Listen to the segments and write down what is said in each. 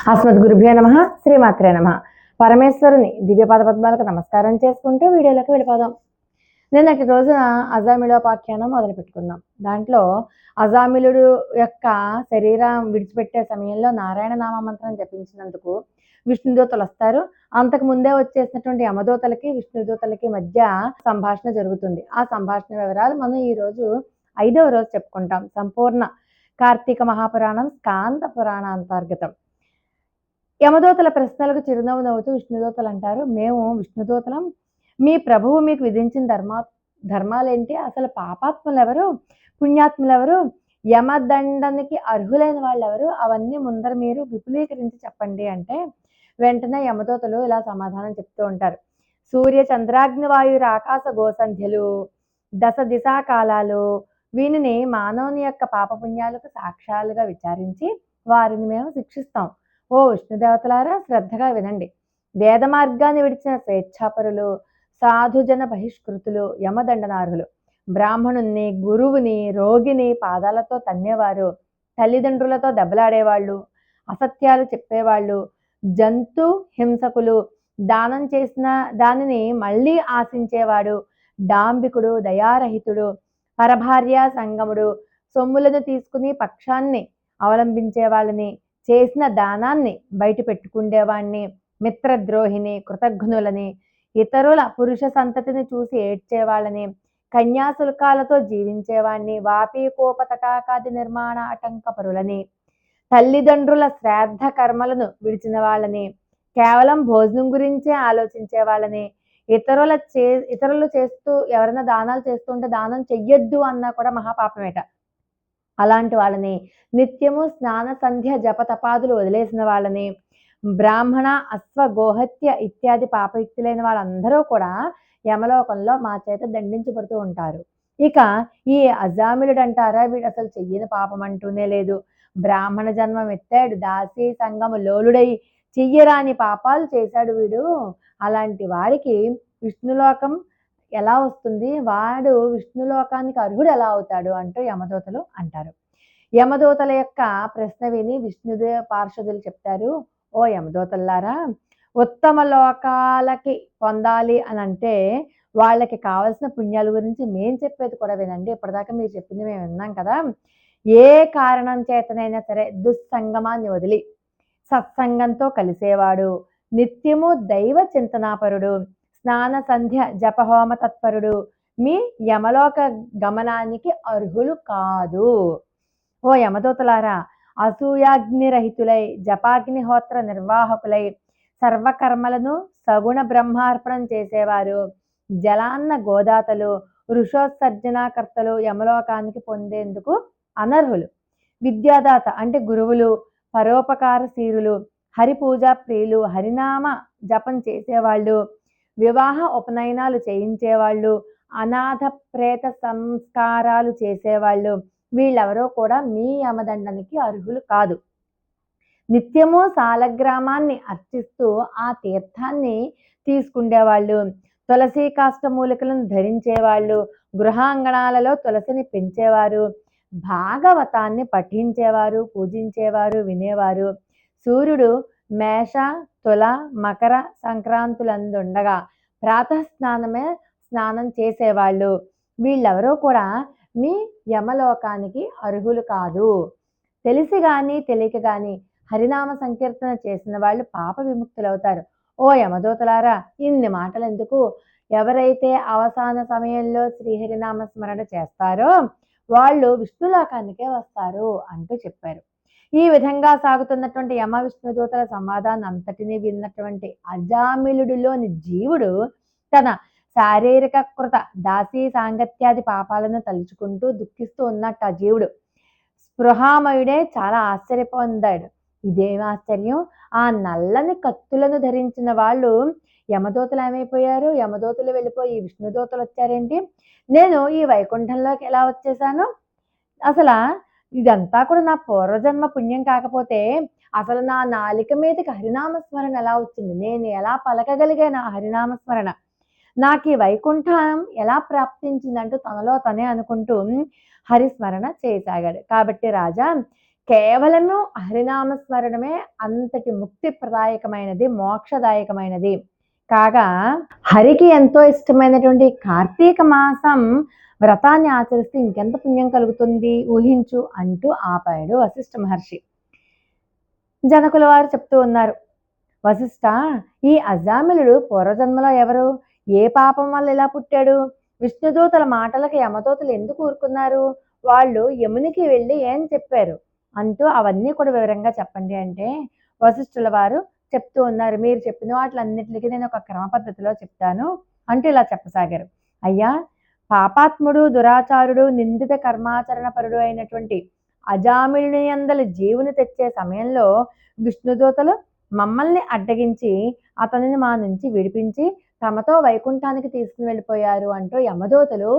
అస్మద్గురుభ్యో నమః. శ్రీమాత్రే నమః. పరమేశ్వరుని దివ్యపాద పద్మాలకు నమస్కారం చేసుకుంటూ వీడియోలోకి వెళ్ళిపోదాం. నిన్నటి రోజున అజామిళోపాఖ్యానం మొదలు పెట్టుకున్నాం. దాంట్లో అజామిళుడు యొక్క శరీరం విడిచిపెట్టే సమయంలో నారాయణ నామమంత్రం జపించినందుకు విష్ణుదూతలు వస్తారు. అంతకు ముందే వచ్చేసినటువంటి యమదూతలకి విష్ణుదూతలకి మధ్య సంభాషణ జరుగుతుంది. ఆ సంభాషణ వివరాలు మనం ఈ రోజు 5వ రోజు చెప్పుకుంటాం. సంపూర్ణ కార్తీక మహాపురాణం స్కాంద పురాణ అంతర్గతం. యమదూతల ప్రశ్నలకు చిరునవ్వు నవ్వుతూ విష్ణుదూతలు అంటారు, మేము విష్ణుదూతలం. మీ ప్రభువు మీకు విధించిన ధర్మాలేంటి? అసలు పాపాత్ములు ఎవరు, పుణ్యాత్ములు ఎవరు, యమదండానికి అర్హులైన వాళ్ళు ఎవరు? అవన్నీ ముందర మీరు విపులీకరించి చెప్పండి అంటే వెంటనే యమదూతలు ఇలా సమాధానం చెప్తూ ఉంటారు. సూర్య చంద్రాగ్ని వాయుర ఆకాశ గోసంధ్యలు దశ దిశా కాలాలు వీనిని మానవుని యొక్క పాపపుణ్యాలకు సాక్ష్యాలుగా విచారించి వారిని మేము శిక్షిస్తాం. ఓ విష్ణుదేవతలారా, శ్రద్ధగా వినండి. వేద మార్గాన్ని విడిచిన స్వేచ్ఛాపరులు, సాధుజన బహిష్కృతులు, యమదండనార్హులు. బ్రాహ్మణుణ్ణి, గురువుని, రోగిని పాదాలతో తన్నేవారు, తల్లిదండ్రులతో దెబ్బలాడేవాళ్ళు, అసత్యాలు చెప్పేవాళ్ళు, జంతు హింసకులు, దానం చేసిన దానిని మళ్ళీ ఆశించేవాడు, డాంబికుడు, దయారహితుడు, పరభార్య సంగముడు, సొమ్ములను తీసుకుని పక్షాన్ని అవలంబించే వాళ్ళని, చేసిన దానాన్ని బయట పెట్టుకుండేవాణ్ణి, మిత్రద్రోహిని, కృతఘ్నులని, ఇతరుల పురుష సంతతిని చూసి ఏడ్చేవాళ్ళని, కన్యాశుల్కాలతో జీవించేవాణ్ణి, వాపీకోప తటాకాది నిర్మాణ ఆటంకపరులని, తల్లిదండ్రుల శ్రాద్ధ కర్మలను విడిచిన వాళ్ళని, కేవలం భోజనం గురించే ఆలోచించే వాళ్ళని, ఇతరులు చేస్తూ ఎవరైనా దానాలు చేస్తుంటే దానం చెయ్యొద్దు అన్నా కూడా మహాపాపమేట. అలాంటి వాళ్ళని, నిత్యము స్నాన సంధ్య జపతపాదులు వదిలేసిన వాళ్ళని, బ్రాహ్మణ అశ్వ గోహత్య ఇత్యాది పాపయుక్తులైన వాళ్ళందరూ కూడా యమలోకంలో మా చేత దండించబడుతూ ఉంటారు. ఇక ఈ అజామిళుడు అంటారా, వీడు అసలు చెయ్యని పాపం అంటూనే లేదు. బ్రాహ్మణ జన్మం ఎత్తాడు, దాసి సంగము లోలుడై చెయ్యరాని పాపాలు చేశాడు వీడు. అలాంటి వాడికి విష్ణులోకం ఎలా వస్తుంది, వాడు విష్ణులోకానికి అర్హుడు ఎలా అవుతాడు అంటూ యమదూతలు అంటారు. యమదూతల యొక్క ప్రశ్న విని విష్ణుదేవ పార్షదులు చెప్తారు, ఓ యమదూతల్లారా, ఉత్తమ లోకాలకి పొందాలి అని అంటే వాళ్ళకి కావలసిన పుణ్యాల గురించి మేం చెప్పేది కూడా వినండి. ఇప్పటిదాకా మీరు చెప్పింది మేము విన్నాం కదా. ఏ కారణం చేతనైనా సరే దుస్సంగమాన్ని వదిలి సత్సంగంతో కలిసేవాడు, నిత్యము దైవ చింతనాపరుడు, స్నాన సంధ్య జపహోమ తత్పరుడు మీ యమలోక గమనానికి అర్హులు కాదు. ఓ యమదూతలారా, అసూయాగ్నిరహితులై జపాగ్నిహోత్ర నిర్వాహకులై సర్వకర్మలను సగుణ బ్రహ్మార్పణం చేసేవారు, జలాన్న గోదాతలు, ఋషోత్సర్జనాకర్తలు యమలోకానికి పొందేందుకు అనర్హులు. విద్యాదాత అంటే గురువులు, పరోపకారశీరులు, హరిపూజా ప్రియులు, హరినామ జపం చేసేవాళ్ళు, వివాహ ఉపనయనాలు చేయించేవాళ్ళు, అనాథ ప్రేత సంస్కారాలు చేసేవాళ్ళు, వీళ్ళెవరో కూడా మీ యమదండానికి అర్హులు కాదు. నిత్యము సాలగ్రామాన్ని అర్చిస్తూ ఆ తీర్థాన్ని తీసుకుండేవాళ్ళు, తులసి కాష్టమూలికలను ధరించేవాళ్ళు, గృహాంగణాలలో తులసిని పెంచేవారు, భాగవతాన్ని పఠించేవారు, పూజించేవారు, వినేవారు, సూర్యుడు మేష తుల మకర సంక్రాంతులందుండగా ప్రాతఃస్నానమే స్నానం చేసేవాళ్ళు, వీళ్ళెవరూ కూడా మీ యమలోకానికి అర్హులు కాదు. తెలిసి కానీ తెలియక కానీ హరినామ సంకీర్తన చేసిన వాళ్ళు పాప విముక్తులవుతారు. ఓ యమదూతలారా, ఇన్ని మాటలు ఎందుకు? ఎవరైతే అవసాన సమయంలో శ్రీహరినామ స్మరణ చేస్తారో వాళ్ళు విష్ణులోకానికే వస్తారు అంటూ చెప్పారు. ఈ విధంగా సాగుతున్నటువంటి యమ విష్ణుదూతల సంవాదాన్ని అంతటినీ విన్నటువంటి అజామిళుడిలోని జీవుడు తన శారీరక కృత దాసీ సాంగత్యాది పాపాలను తలుచుకుంటూ దుఃఖిస్తూ ఉన్నట్టు ఆ జీవుడు స్పృహామయుడే చాలా ఆశ్చర్యపొందాడు. ఇదేం ఆశ్చర్యం, ఆ నల్లని కత్తులను ధరించిన వాళ్ళు యమదూతలు ఏమైపోయారు? యమదూతలు వెళ్ళిపోయి విష్ణుదూతలు వచ్చారేంటి? నేను ఈ వైకుంఠంలోకి ఎలా వచ్చేసాను? అసలు ఇదంతా కూడా నా పూర్వజన్మ పుణ్యం కాకపోతే అసలు నా నాలిక మీదకి హరినామస్మరణ ఎలా వచ్చింది? నేను ఎలా పలకగలిగాను ఆ హరినామస్మరణ? నాకు ఈ వైకుంఠం ఎలా ప్రాప్తించిందంటూ తనలో తనే అనుకుంటూ హరిస్మరణ చేయసాగాడు. కాబట్టి రాజా, కేవలము హరినామస్మరణమే అంతటి ముక్తిప్రదాయకమైనది, మోక్షదాయకమైనది. కాగా హరికి ఎంతో ఇష్టమైనటువంటి కార్తీక మాసం వ్రతాన్ని ఆచరిస్తే ఇంకెంత పుణ్యం కలుగుతుంది ఊహించు అంటూ ఆపాడు వశిష్ఠ మహర్షి. జనకుల వారు చెప్తూ ఉన్నారు, వశిష్ఠ, ఈ అజామిలుడు పూర్వజన్మలో ఎవరు, ఏ పాపం వల్ల ఇలా పుట్టాడు, విష్ణుదూతల మాటలకు యమదూతలు ఎందుకు ఊరుకున్నారు, వాళ్ళు యమునికి వెళ్ళి ఏం చెప్పారు అంటూ అవన్నీ కూడా వివరంగా చెప్పండి అంటే వశిష్ఠుల వారు చెప్తూ ఉన్నారు, మీరు చెప్పిన వాటిలన్నిటికీ నేను ఒక క్రమ పద్ధతిలో చెప్తాను అంటూ ఇలా చెప్పసాగారు. అయ్యా, పాపాత్ముడు, దురాచారుడు, నిందిత కర్మాచరణ పరుడు అయినటువంటి అజామిలుని అందలి జీవుని తెచ్చే సమయంలో విష్ణుదూతలు మమ్మల్ని అడ్డగించి అతనిని మా నుంచి విడిపించి తమతో వైకుంఠానికి తీసుకుని వెళ్ళిపోయారు అంటూ యమదూతలు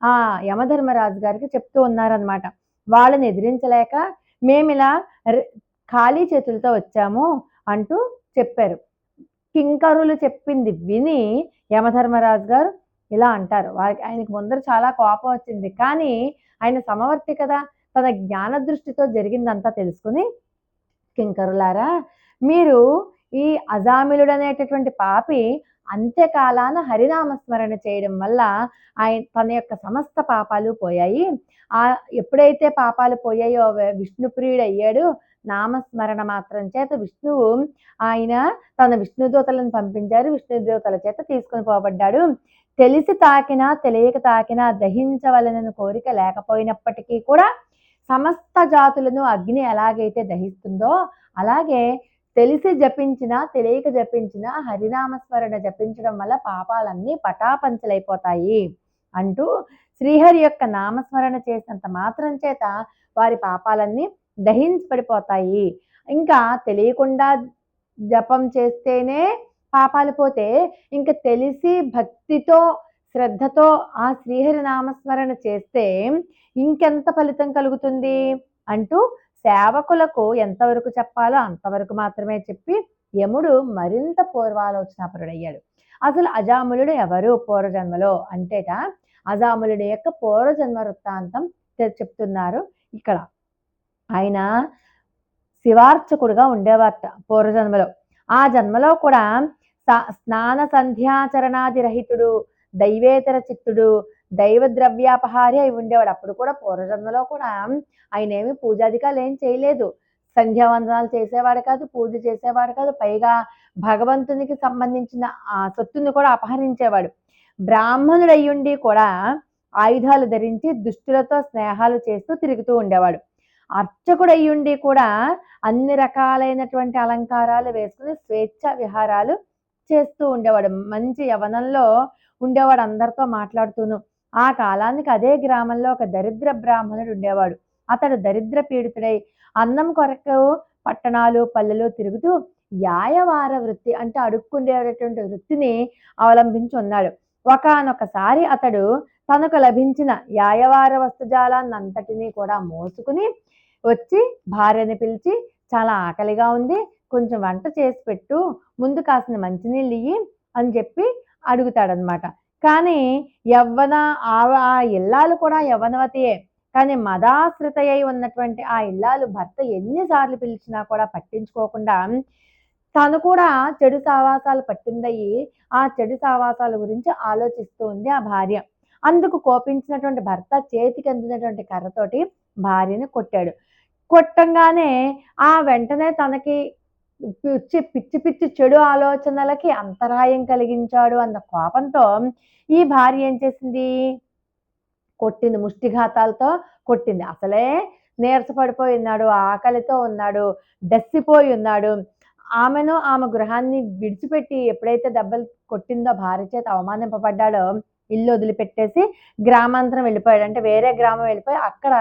ఆ యమధర్మరాజు గారికి చెప్తూ ఉన్నారనమాట. వాళ్ళని ఎదిరించలేక మేమిలా ఖాళీ చేతులతో వచ్చాము అంటూ చెప్పారు. కింకరులు చెప్పింది విని యమధర్మరాజు గారు ఇలా అంటారు. ఆయనకి ముందర చాలా కోపం వచ్చింది, కానీ ఆయన సమవర్తి కదా, తన జ్ఞాన దృష్టితో జరిగిందంతా తెలుసుకుని, కింకరులారా, మీరు ఈ అజామిలుడు అనేటటువంటి పాపి అంత్యకాలాన హరినామస్మరణ చేయడం వల్ల ఆయన తన యొక్క సమస్త పాపాలు పోయాయి. ఎప్పుడైతే పాపాలు పోయాయో విష్ణుప్రియుడు అయ్యాడు. నామస్మరణ మాత్రం చేత విష్ణువు ఆయన తన విష్ణుదూతలను పంపించారు, విష్ణుదూతల చేత తీసుకొని పోబడ్డాడు. తెలిసి తాకినా తెలియక తాకినా దహించవలనని కోరిక లేకపోయినప్పటికీ కూడా సమస్త జాతులను అగ్ని ఎలాగైతే దహిస్తుందో అలాగే తెలిసి జపించినా తెలియక జపించినా హరినామస్మరణ జపించడం వల్ల పాపాలన్నీ పటాపంచలైపోతాయి అంటూ శ్రీహరి యొక్క నామస్మరణ చేసినంత మాత్రం చేత వారి పాపాలన్నీ దహించబడిపోతాయి. ఇంకా తెలియకుండా జపం చేస్తేనే పాపాలు పోతే ఇంకా తెలిసి భక్తితో శ్రద్ధతో ఆ శ్రీహరి నామస్మరణ చేస్తే ఇంకెంత ఫలితం కలుగుతుంది అంటూ సేవకులకు ఎంతవరకు చెప్పాలో అంతవరకు మాత్రమే చెప్పి యముడు మరింత పూర్వాలోచనాపరుడయ్యాడు. అసలు అజాములుడు ఎవరు పూర్వజన్మలో అంటేట అజాములుడి యొక్క పూర్వజన్మ వృత్తాంతం చెప్తున్నారు ఇక్కడ. ఆయన శివార్చకుడుగా ఉండేవారట పూర్వజన్మలో. ఆ జన్మలో కూడా స్నాన సంధ్యాచరణాది రహితుడు, దైవేతర చిత్తుడు, దైవ ద్రవ్యాపహారి అయి ఉండేవాడు. అప్పుడు కూడా పూర్వజన్మలో కూడా ఆయన ఏమి పూజాధికాలు ఏం చేయలేదు, సంధ్యావందనాలు చేసేవాడు కాదు, పూజ చేసేవాడు కాదు, పైగా భగవంతునికి సంబంధించిన ఆ సొత్తుని కూడా అపహరించేవాడు. బ్రాహ్మణుడు అయ్యుండి కూడా ఆయుధాలు ధరించి దుష్టులతో స్నేహాలు చేస్తూ తిరుగుతూ ఉండేవాడు. అర్చకుడు అయ్యుండి కూడా అన్ని రకాలైనటువంటి అలంకారాలు వేసుకుని స్వేచ్ఛ విహారాలు చేస్తూ ఉండేవాడు. మంచి యవనంలో ఉండేవాడు, అందరితో మాట్లాడుతూను. ఆ కాలానికి అదే గ్రామంలో ఒక దరిద్ర బ్రాహ్మణుడు ఉండేవాడు. అతడు దరిద్ర పీడితుడై అన్నం కొరకు పట్టణాలు పల్లెలు తిరుగుతూ యాయవార వృత్తి అంటే అడుక్కుండేటటువంటి వృత్తిని అవలంబించి ఉన్నాడు. ఒకానొకసారి అతడు తనకు లభించిన యాయవార వస్తుజాలాన్నంతటినీ కూడా మోసుకుని వచ్చి భార్యని పిలిచి, చాలా ఆకలిగా ఉంది, కొంచెం వంట చేసి పెట్టు, ముందు కాసిన మంచినీళ్ళు ఇయ్యి అని చెప్పి అడుగుతాడనమాట. కానీ ఆ ఇల్లాలు కూడా యవ్వనవతియే. కానీ మదాశ్రిత అయి ఉన్నటువంటి ఆ ఇల్లాలు భర్త ఎన్నిసార్లు పిలిచినా కూడా పట్టించుకోకుండా తను కూడా చెడు సావాసాలు పట్టిందయ్యి ఆ చెడు సావాసాల గురించి ఆలోచిస్తూ ఉంది ఆ భార్య. అందుకు కోపించినటువంటి భర్త చేతికి అందినటువంటి కర్రతోటి భార్యని కొట్టాడు. కొట్టంగానే ఆ వెంటనే తనకి పిచ్చి పిచ్చి చెడు ఆలోచనలకి అంతరాయం కలిగించాడు అన్న కోపంతో ఈ భార్య ఏం చేసింది, కొట్టింది, ముష్టిఘాతాలతో కొట్టింది. అసలే నీరసపడిపోయి ఉన్నాడు, ఆకలితో ఉన్నాడు, డస్సిపోయి ఉన్నాడు. ఆమె గృహాన్ని విడిచిపెట్టి ఎప్పుడైతే దెబ్బలు కొట్టిందో భార్య చేత అవమానింపబడ్డాడో ఇల్లు వదిలిపెట్టేసి గ్రామాంతరం వెళ్ళిపోయాడు. అంటే వేరే గ్రామం వెళ్ళిపోయి అక్కడ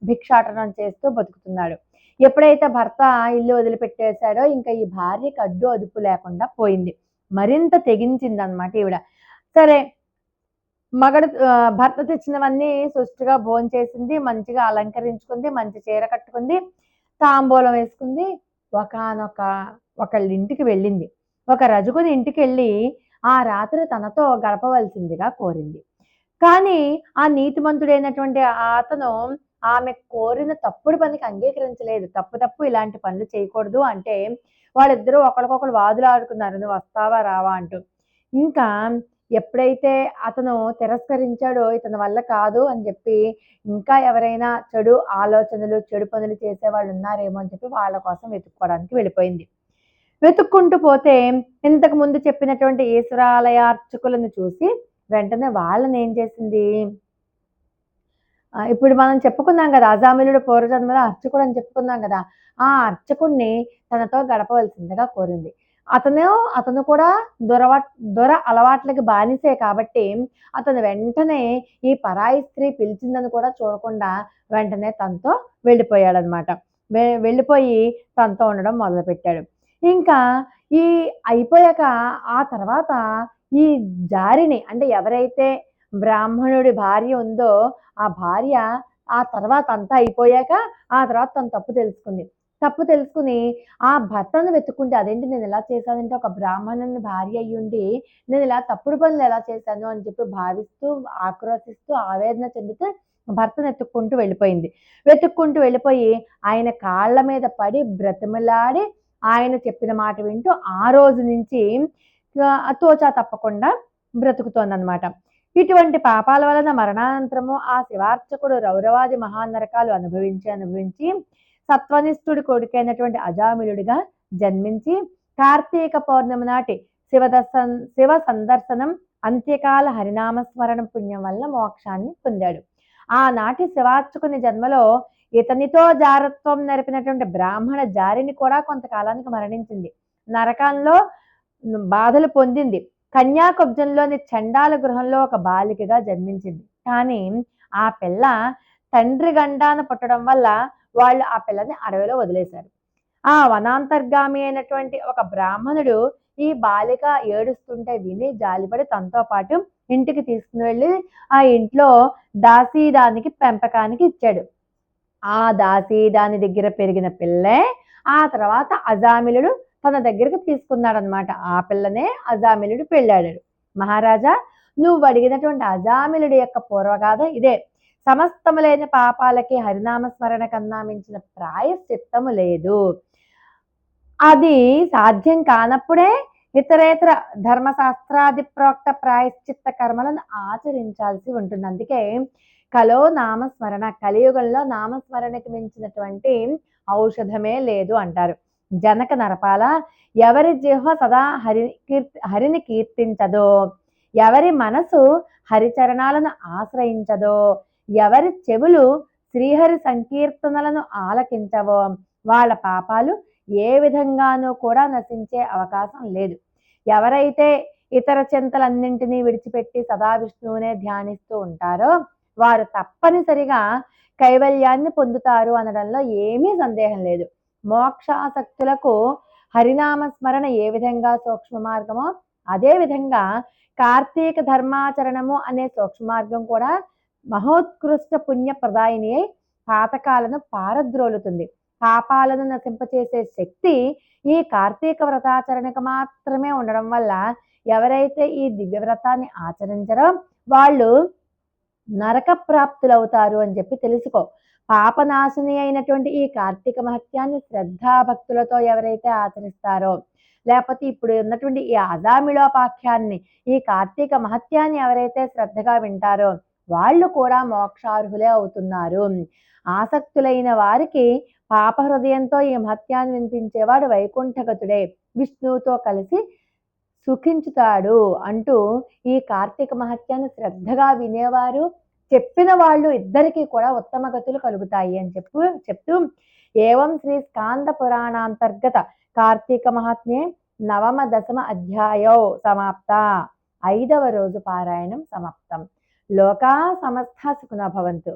భిక్షాటనం చేస్తూ బతుకుతున్నాడు. ఎప్పుడైతే భర్త ఇల్లు వదిలిపెట్టేశాడో ఇంకా ఈ భార్యకి అడ్డు అదుపు లేకుండా పోయింది. మరింత తెగించింది అనమాట ఈవిడ. సరే, భర్త తెచ్చినవన్నీ సుష్టిగా భోంచేసింది, మంచిగా అలంకరించుకుంది, మంచి చీర కట్టుకుంది, తాంబూలం వేసుకుంది. ఒకళ్ళ ఇంటికి వెళ్ళింది. ఒక రజకుని ఇంటికి వెళ్ళి ఆ రాత్రి తనతో గడపవలసిందిగా కోరింది. కానీ ఆ నీతిమంతుడైనటువంటి అతను ఆమె కోరిన తప్పుడు పనికి అంగీకరించలేదు. తప్పు ఇలాంటి పనులు చేయకూడదు అంటే వాళ్ళిద్దరూ ఒకరికొకరు వాదులాడుకున్నారు. నువ్వు వస్తావా రావా అంటూ. ఇంకా ఎప్పుడైతే అతను తిరస్కరించాడో ఇతని వల్ల కాదు అని చెప్పి ఇంకా ఎవరైనా చెడు ఆలోచనలు, చెడు పనులు చేసేవాళ్ళు ఉన్నారేమో అని చెప్పి వాళ్ళ కోసం వెతుక్కోవడానికి వెళ్ళిపోయింది. వెతుక్కుంటూ పోతే ఇంతకు ముందు చెప్పినటువంటి ఈశ్వరాలయార్చకులను చూసి వెంటనే వాళ్ళని ఏం చేసింది, ఇప్పుడు మనం చెప్పుకున్నాం కదా, అజామిలుడు పూర్వజన్మలో అర్చకుడు అని చెప్పుకున్నాం కదా, ఆ అర్చకుడిని తనతో గడపవలసిందిగా కోరింది. అతను కూడా దుర అలవాట్లకి బానిసే కాబట్టి అతను వెంటనే ఈ పరాయి స్త్రీ పిలిచిందని కూడా చూడకుండా వెంటనే తనతో వెళ్ళిపోయాడనమాట. వెళ్ళిపోయి తనతో ఉండడం మొదలుపెట్టాడు. ఇంకా ఈ అయిపోయాక ఆ తర్వాత ఈ జారిని అంటే ఎవరైతే బ్రాహ్మణుడి భార్య ఉందో ఆ భార్య ఆ తర్వాత అంతా అయిపోయాక ఆ తర్వాత తను తప్పు తెలుసుకుని ఆ భర్తను వెతుక్కుంటే అదేంటి నేను ఎలా చేశానంటే ఒక బ్రాహ్మణుని భార్య అయ్యుండి నేను ఇలా తప్పుడు పనులు ఎలా చేశాను అని చెప్పి భావిస్తూ ఆక్రోశిస్తూ ఆవేదన చెందుతూ భర్తను వెతుక్కుంటూ వెళ్ళిపోయి ఆయన కాళ్ళ మీద పడి బ్రతిమలాడి ఆయన చెప్పిన మాట వింటూ ఆ రోజు నుంచి తోచా తప్పకుండా బ్రతుకుతోందనమాట. ఇటువంటి పాపాల వలన మరణానంతరము ఆ శివార్చకుడు రౌరవాది మహానరకాలు అనుభవించి సత్వనిష్ఠుడి కొడుకైనటువంటి అజామిలుడిగా జన్మించి కార్తీక పౌర్ణమి నాటి శివ సందర్శనం అంత్యకాల హరినామస్మరణ పుణ్యం వల్ల మోక్షాన్ని పొందాడు. ఆనాటి శివార్చకుని జన్మలో ఇతనితో జారత్వం నరిపినటువంటి బ్రాహ్మణ జారిని కూడా కొంతకాలానికి మరణించింది. నరకంలో బాధలు పొందింది. కన్యాకుబ్జంలోని చండాల గృహంలో ఒక బాలికగా జన్మించింది. కానీ ఆ పిల్ల తండ్రి గండాన పుట్టడం వల్ల వాళ్ళు ఆ పిల్లని అడవిలో వదిలేశారు. ఆ వనాంతర్గామి అయినటువంటి ఒక బ్రాహ్మణుడు ఈ బాలిక ఏడుస్తుంటే విని జాలిపడి తనతో పాటు ఇంటికి తీసుకుని వెళ్ళి ఆ ఇంట్లో దాసీదానికి పెంపకానికి ఇచ్చాడు. ఆ దాసీదాని దగ్గర పెరిగిన పిల్లే ఆ తర్వాత అజామిలుడు తన దగ్గరికి తీసుకున్నాడనమాట. ఆ పిల్లనే అజామిలుడు పెళ్ళాడాడు. మహారాజా, నువ్వు అడిగినటువంటి అజామిలుడి యొక్క పూర్వగాథ ఇదే. సమస్తములైన పాపాలకి హరినామస్మరణ కన్నా మించిన ప్రాయశ్చిత్తము లేదు. అది సాధ్యం కానప్పుడే ఇతరేతర ధర్మశాస్త్రాది ప్రోక్త ప్రాయశ్చిత్త కర్మలను ఆచరించాల్సి ఉంటుంది. అందుకే కలో నామస్మరణ, కలియుగంలో నామస్మరణకి మించినటువంటి ఔషధమే లేదు అంటారు. జనక నరపాల, ఎవరి జిహ్వ సదా హరిని కీర్తించదో, ఎవరి మనసు హరిచరణాలను ఆశ్రయించదో, ఎవరి చెవులు శ్రీహరి సంకీర్తనలను ఆలకించవో వాళ్ళ పాపాలు ఏ విధంగానూ కూడా నశించే అవకాశం లేదు. ఎవరైతే ఇతర చింతలన్నింటినీ విడిచిపెట్టి సదా విష్ణువునే ధ్యానిస్తూ ఉంటారో వారు తప్పనిసరిగా కైవల్యాన్ని పొందుతారు అనడంలో ఏమీ సందేహం లేదు. మోక్షాసక్తులకు హరినామస్మరణ ఏ విధంగా సూక్ష్మ మార్గమో అదే విధంగా కార్తీక ధర్మాచరణము అనే సూక్ష్మ మార్గం కూడా మహోత్కృష్ట పుణ్య ప్రదాయిని అయి పాతకాలను పారద్రోలుతుంది. పాపాలను నశింపచేసే శక్తి ఈ కార్తీక వ్రతాచరణకు మాత్రమే ఉండడం వల్ల ఎవరైతే ఈ దివ్య వ్రతాన్ని ఆచరించరో వాళ్ళు నరక ప్రాప్తులవుతారు అని చెప్పి తెలుసుకో. పాపనాశిని అయినటువంటి ఈ కార్తీక మహత్యాన్ని శ్రద్ధాభక్తులతో ఎవరైతే ఆచరిస్తారో, లేకపోతే ఇప్పుడు ఉన్నటువంటి ఈ అజామిళోపాఖ్యాన్ని, ఈ కార్తీక మహత్యాన్ని ఎవరైతే శ్రద్ధగా వింటారో వాళ్ళు కూడా మోక్షార్హులే అవుతున్నారు. ఆసక్తులైన వారికి పాప హృదయంతో ఈ మహత్యాన్ని వినిపించేవాడు వైకుంఠగతుడే, విష్ణువుతో కలిసి సుఖించుతాడు అంటూ ఈ కార్తీక మహత్యాన్ని శ్రద్ధగా వినేవారు చెప్పిన వాళ్ళు ఇద్దరికీ కూడా ఉత్తమ గతులు కలుగుతాయి అని చెప్తూ ఏవం శ్రీ స్కాంద పురాణాంతర్గత కార్తీక మహాత్మ్యే నవమ దశమ అధ్యాయో సమాప్త. 5వ రోజు పారాయణం సమాప్తం. లోకా సమస్త సుఖినో భవంతు.